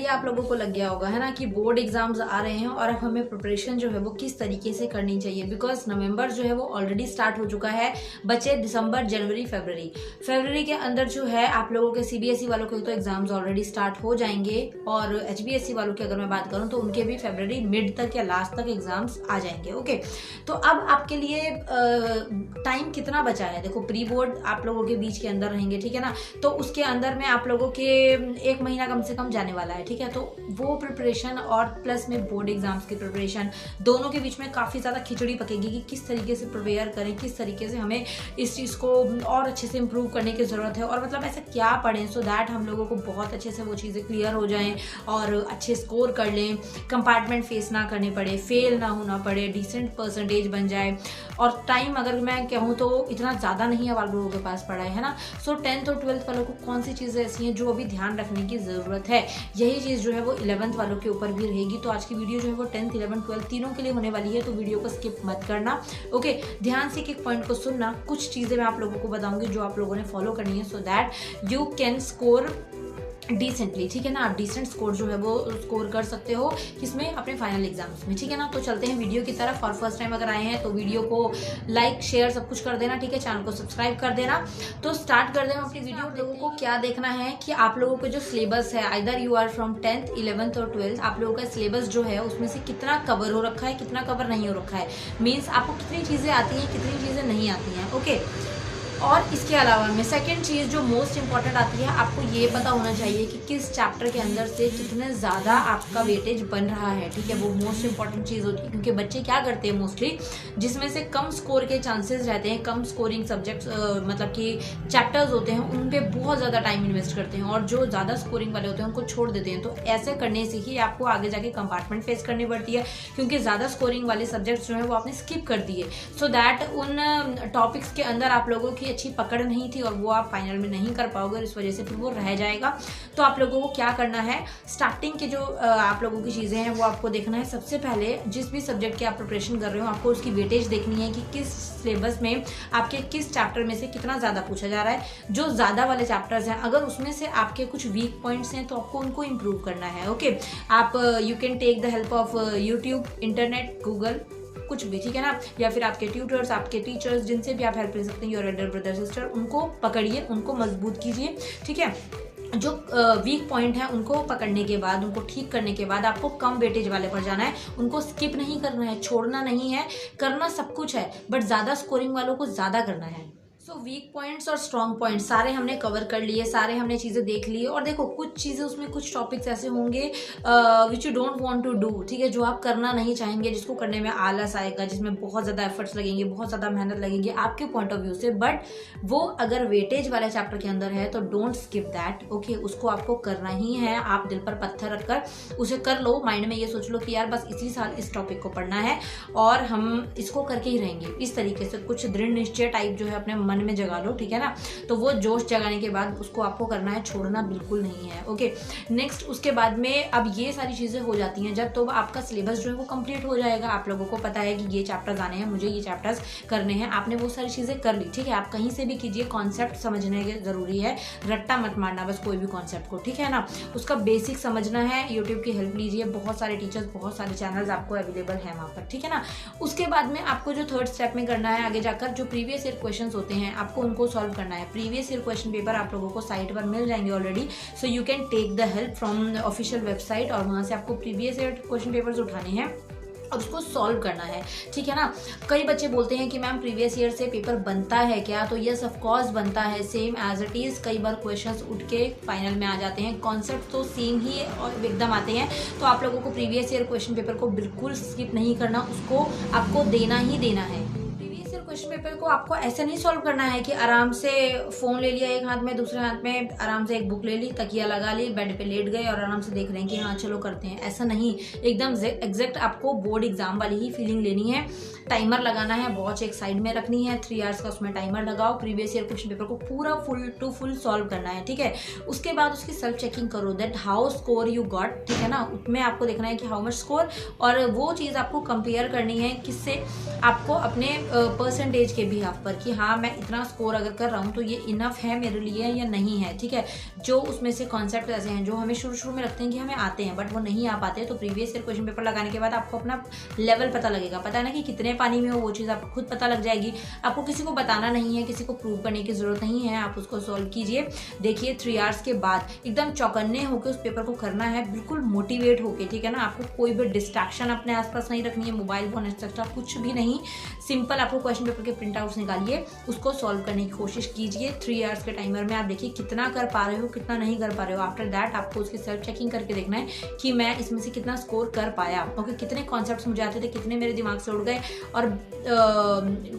Idea आप लोगों को लग गया होगा है ना कि बोर्ड एग्जाम्स आ रहे हैं और अब हमें प्रिपरेशन जो है वो किस तरीके से करनी चाहिए, बिकॉज नवंबर जो है वो ऑलरेडी स्टार्ट हो चुका है। बचे दिसंबर, जनवरी, फरवरी के अंदर जो है आप लोगों के सीबीएसई वालों के तो एग्जाम्स ऑलरेडी स्टार्ट हो जाएंगे और एचबीएसई वालों की अगर मैं बात करूं तो उनके भी फरवरी मिड तक या लास्ट तक एग्जाम्स आ जाएंगे। ओके, तो अब आपके लिए टाइम कितना बचा है? देखो, प्री बोर्ड आप लोगों के बीच के अंदर रहेंगे, ठीक है ना, तो उसके अंदर में आप लोगों के 1 महीना कम से कम जाने वाला है, ठीक है। तो वो प्रिपरेशन और प्लस में बोर्ड एग्जाम्स की प्रिपरेशन, दोनों के बीच में काफ़ी ज़्यादा खिचड़ी पकेगी कि किस तरीके से प्रिपेयर करें, किस तरीके से हमें इस चीज़ को और अच्छे से इम्प्रूव करने की ज़रूरत है और मतलब ऐसा क्या पढ़ें सो दैट हम लोगों को बहुत अच्छे से वो चीज़ें क्लियर हो जाएं और अच्छे स्कोर कर लें, कंपार्टमेंट फेस ना करने पड़े, फेल ना होना पड़े, डिसेंट परसेंटेज बन जाए। और टाइम अगर मैं कहूँ तो इतना ज़्यादा नहीं है आप लोगों के पास पड़ा है ना। सो 10th और 12th वालों को कौन सी चीज़ें ऐसी हैं जो अभी ध्यान रखने की ज़रूरत है, यही चीज़ जो है वो 11th वालों के ऊपर भी रहेगी। तो आज की वीडियो जो है वो 10th, 11th, 12th तीनों के लिए होने वाली है, तो वीडियो को स्किप मत करना। ओके, ध्यान से एक पॉइंट को सुनना। कुछ चीज़ें मैं आप लोगों को बताऊंगी जो आप लोगों ने फॉलो करनी है so that you can score decently, ठीक है ना। आप डिसेंट स्कोर जो है वो स्कोर कर सकते हो किसमें, अपने फाइनल एग्जाम्स में, ठीक है ना। तो चलते हैं वीडियो की तरफ और फर्स्ट टाइम अगर आए हैं तो वीडियो को लाइक, शेयर सब कुछ कर देना, ठीक है। चैनल को सब्सक्राइब कर देना। तो स्टार्ट कर दें अपनी वीडियो। आप लोगों को क्या देखना है कि आप लोगों का जो सिलेबस है, either you are from 10th, 11th और 12th, आप लोगों का सिलेबस जो है उसमें से कितना कवर हो रखा है, कितना कवर नहीं हो रखा है, मीन्स आपको कितनी चीज़ें आती हैं, कितनी चीज़ें नहीं आती हैं। ओके, और इसके अलावा में सेकंड चीज़ जो मोस्ट इंपॉर्टेंट आती है, आपको ये पता होना चाहिए कि किस चैप्टर के अंदर से कितने ज़्यादा आपका वेटेज बन रहा है, ठीक है। वो मोस्ट इंपॉर्टेंट चीज़ होती है, क्योंकि बच्चे क्या करते हैं मोस्टली, जिसमें से कम स्कोर के चांसेस रहते हैं, कम स्कोरिंग सब्जेक्ट्स मतलब कि चैप्टर्स होते हैं, उन पर बहुत ज़्यादा टाइम इन्वेस्ट करते हैं और जो ज़्यादा स्कोरिंग वाले होते हैं उनको छोड़ देते हैं। तो ऐसे करने से ही आपको आगे जाके कंपार्टमेंट फेस करनी पड़ती है, क्योंकि ज़्यादा स्कोरिंग वाले सब्जेक्ट्स जो है वो आपने स्किप कर दिए, सो दैट उन टॉपिक्स के अंदर आप लोगों की अच्छी पकड़ नहीं थी और वो आप फाइनल में नहीं कर पाओगे, इस वजह से फिर वो रह जाएगा। तो आप लोगों को क्या करना है, स्टार्टिंग के जो आप लोगों की चीज़ें हैं वो आपको देखना है। सबसे पहले जिस भी सब्जेक्ट की आप प्रिपरेशन कर रहे हो, आपको उसकी वेटेज देखनी है कि किस सिलेबस में आपके किस चैप्टर में से कितना ज़्यादा पूछा जा रहा है। जो ज़्यादा वाले चैप्टर्स हैं, अगर उसमें से आपके कुछ वीक पॉइंट्स हैं तो आपको उनको इम्प्रूव करना है। ओके, आप you can take the help of YouTube, internet, Google, कुछ भी, ठीक है ना, या फिर आपके ट्यूटर्स, आपके टीचर्स, जिनसे भी आप हेल्प ले सकते हैं, योर एल्डर ब्रदर सिस्टर, उनको पकड़िए, उनको मजबूत कीजिए, ठीक है। जो वीक पॉइंट है उनको पकड़ने के बाद, उनको ठीक करने के बाद आपको कम वेटेज वाले पर जाना है। उनको स्किप नहीं करना है, छोड़ना नहीं है, करना सब कुछ है, बट ज़्यादा स्कोरिंग वालों को ज़्यादा करना है। सो वीक पॉइंट्स और स्ट्रॉन्ग पॉइंट्स सारे हमने कवर कर लिए, सारे हमने चीज़ें देख ली। और देखो, कुछ चीज़ें उसमें, कुछ टॉपिक्स ऐसे होंगे which you don't want to do, ठीक है, जो आप करना नहीं चाहेंगे, जिसको करने में आलस आएगा, जिसमें बहुत ज़्यादा एफर्ट्स लगेंगे, बहुत ज़्यादा मेहनत लगेगी आपके पॉइंट ऑफ व्यू से, बट वो अगर वेटेज वाले चैप्टर के अंदर है तो डोंट स्किप दैट। ओके, उसको आपको करना ही है। आप दिल पर पत्थर रखकर उसे कर लो, माइंड में ये सोच लो कि यार बस इसी साल इस टॉपिक को पढ़ना है और हम इसको करके ही रहेंगे। इस तरीके से कुछ दृढ़ निश्चय टाइप जो है अपने मन में जगा लो, ठीक है ना। तो वो जोश जगाने के बाद उसको आपको करना है, छोड़ना बिल्कुल नहीं है। ओके, नेक्स्ट उसके बाद में अब ये सारी चीज़ें हो जाती हैं जब, तो आपका सिलेबस जो है वो कंप्लीट हो जाएगा। आप लोगों को पता है कि ये चैप्टर्स आने हैं, मुझे ये चैप्टर्स करने हैं, आपने वो सारी चीज़ें कर ली, ठीक है। आप कहीं से भी कीजिए, कॉन्सेप्ट समझने के ज़रूरी है, रट्टा मत मारना बस कोई भी कॉन्सेप्ट को, ठीक है ना। उसका बेसिक समझना है, यूट्यूब की हेल्प लीजिए, बहुत सारे टीचर्स, बहुत सारे चैनल्स आपको अवेलेबल हैं वहाँ पर, ठीक है ना। उसके बाद में आपको जो थर्ड स्टेप में करना है, आगे जाकर जो प्रीवियस ईयर क्वेश्चंस होते हैं आपको उनको सॉल्व करना है। प्रीवियस ईयर क्वेश्चन पेपर आप लोगों को साइट पर मिल जाएंगे already, so you can take the help from official website और वहाँ से आपको प्रीवियस ईयर क्वेश्चन पेपर्स उठाने हैं और उसको सॉल्व करना है, ठीक है ना। कई बच्चे बोलते हैं कि मैम प्रीवियस ईयर से पेपर बनता है क्या, तो यस ऑफ कोर्स बनता है, सेम एज इट इज़। कई बार क्वेश्चंस उठ के फाइनल में आ जाते हैं, कॉन्सेप्ट तो सेम ही और एकदम आते हैं। तो आप लोगों को प्रीवियस ईयर क्वेश्चन पेपर को बिल्कुल स्किप नहीं करना, उसको आपको देना ही देना है। क्वेश्चन पेपर को आपको ऐसे नहीं सॉल्व करना है कि आराम से फोन ले लिया एक हाथ में, दूसरे हाथ में आराम से एक बुक ले ली, तकिया लगा ली, बेड पे लेट गए और आराम से देख रहे हैं कि हाँ चलो करते हैं। ऐसा नहीं, एकदम एग्जैक्ट आपको बोर्ड एग्जाम वाली ही फीलिंग लेनी है। टाइमर लगाना है, वॉच एक साइड में रखनी है, 3 आवर्स का उसमें टाइमर लगाओ। प्रीवियस ईयर क्वेश्चन पेपर को पूरा फुल टू फुल सॉल्व करना है, ठीक है। उसके बाद उसकी सेल्फ चेकिंग करो that how score you got, ठीक है ना। उसमें आपको देखना है कि हाउ मच स्कोर, और वो चीज़ आपको कंपेयर करनी है किससे, आपको अपने परसेंटेज के भी हाफ पर कि हाँ मैं इतना स्कोर अगर कर रहा हूँ तो ये इनफ है मेरे लिए या नहीं है, ठीक है। जो उसमें से कॉन्सेप्ट ऐसे हैं जो हमें शुरू में लगते हैं कि हमें आते हैं बट वो नहीं आ पाते, तो प्रीवियस ईयर क्वेश्चन पेपर लगाने के बाद आपको अपना लेवल पता लगेगा, पता है ना कि कितने पानी में हो, वो चीज़ आपको खुद पता लग जाएगी। आपको किसी को बताना नहीं है, किसी को प्रूव करने की जरूरत नहीं है, आप उसको सॉल्व कीजिए। देखिए 3 आवर्स के बाद एकदम चौकन्ने होकर उस पेपर को करना है, बिल्कुल मोटिवेट होके, ठीक है ना। आपको कोई भी डिस्ट्रैक्शन अपने आसपास नहीं रखनी है, मोबाइल फोन एक्सेट्रा कुछ भी नहीं। सिंपल आपको क्वेश्चन पेपर के प्रिंट आउट्स निकालिए, उसको सॉल्व करने की कोशिश कीजिए। 3 आवर्स के टाइमर में आप देखिए कितना कर पा रहे हो, कितना नहीं कर पा रहे हो। आफ्टर दैट आपको उसकी सेल्फ चेकिंग करके देखना है कि मैं इसमें से कितना स्कोर कर पाया, ओके। कितने कॉन्सेप्ट्स मुझे आते थे, कितने मेरे दिमाग से उड़ गए। और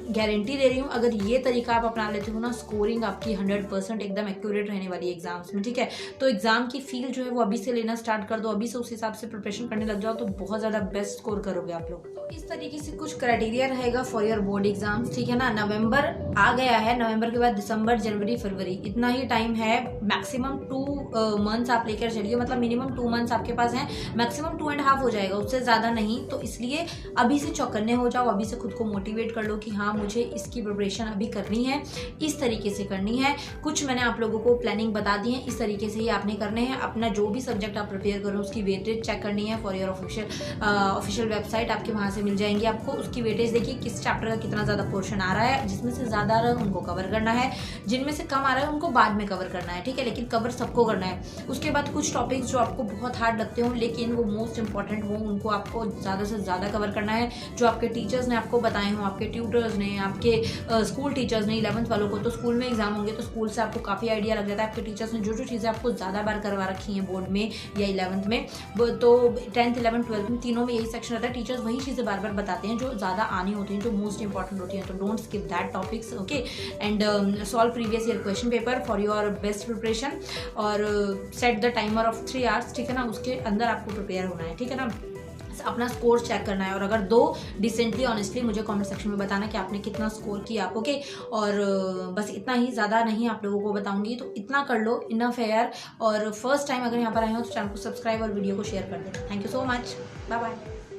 गारंटी दे रही हूँ अगर ये तरीका आप अपना लेते हो ना, स्कोरिंग आपकी 100% एकदम एक्यूरेट रहने वाली है एग्जाम्स में, ठीक है। तो एग्जाम की फील जो है वो अभी से लेना स्टार्ट कर दो, अभी से उस हिसाब से प्रिपरेशन करने लग जाओ तो बहुत ज़्यादा बेस्ट स्कोर करोगे आप लोग। तो इस तरीके से कुछ क्राइटेरिया रहेगा फॉर योर बोर्ड एग्जाम्स, ठीक है ना। नवंबर आ गया है, नवंबर के बाद दिसंबर, जनवरी, फरवरी, इतना ही टाइम है। मैक्सिमम 2 मंथ्स आप लेकर चलिए, मतलब मिनिमम 2 मंथ्स आपके पास हैं, मैक्सिमम 2.5 हो जाएगा, उससे ज़्यादा नहीं। तो इसलिए अभी से चौकन्ने हो जाओ, अभी से खुद को मोटिवेट कर लो कि हाँ मुझे इसकी प्रिपरेशन अभी करनी है, इस तरीके से करनी है। कुछ मैंने आप लोगों को प्लानिंग बता दी है, इस तरीके से ही आपने करने हैं। अपना जो भी सब्जेक्ट आप प्रिपेयर करो उसकी वेटेज चेक करनी है फॉर योर ऑफिशियल वेबसाइट, आपके वहाँ से मिल जाएंगी आपको। उसकी वेटेज देखिए किस चैप्टर का कितना ज़्यादा पोर्शन आ रहा है, जिसमें से ज़्यादा आ रहा है उनको कवर करना है, जिनमें से कम आ रहा है उनको बाद में कवर करना है, ठीक है। लेकिन कवर सबको करना है। उसके बाद कुछ टॉपिक्स जो आपको बहुत हार्ड लगते हो लेकिन वो मोस्ट इंपॉर्टेंट हो, उनको आपको ज़्यादा से ज़्यादा कवर करना है। जो आपके टीचर्स ने आपको बताए हों, आपके ट्यूटर्स ने, आपके स्कूल टीचर्स ने, 11th वालों को तो स्कूल में एग्जाम होंगे तो स्कूल से आपको काफ़ी आइडिया लग जाता है। आपके टीचर्स ने जो जो चीज़ें आपको ज़्यादा बार करवा रखी हैं बोर्ड में या 11th में, तो 10th, 11th, 12th में तीनों में यही सेक्शन रहता है। टीचर्स वही चीज़ें बार बार बताते हैं जो ज़्यादा आनी होती हैं, जो मोस्ट इंपॉर्टेंट होती हैं। तो don't skip that topics, okay. And solve previous year question paper for your best preparation और set the timer of 3 hours, ठीक है ना। उसके अंदर आपको प्रिपेयर होना है, ठीक है ना। अपना स्कोर चेक करना है और अगर दो डिसेंटली ऑनेस्टली मुझे कमेंट सेक्शन में बताना कि आपने कितना स्कोर किया, ओके। और बस इतना ही, ज़्यादा नहीं आप लोगों को बताऊंगी, तो इतना कर लो, इनफ है यार। और फर्स्ट टाइम अगर यहाँ पर आए हो तो चैनल को सब्सक्राइब और वीडियो को शेयर कर दें। Thank you so much, bye bye.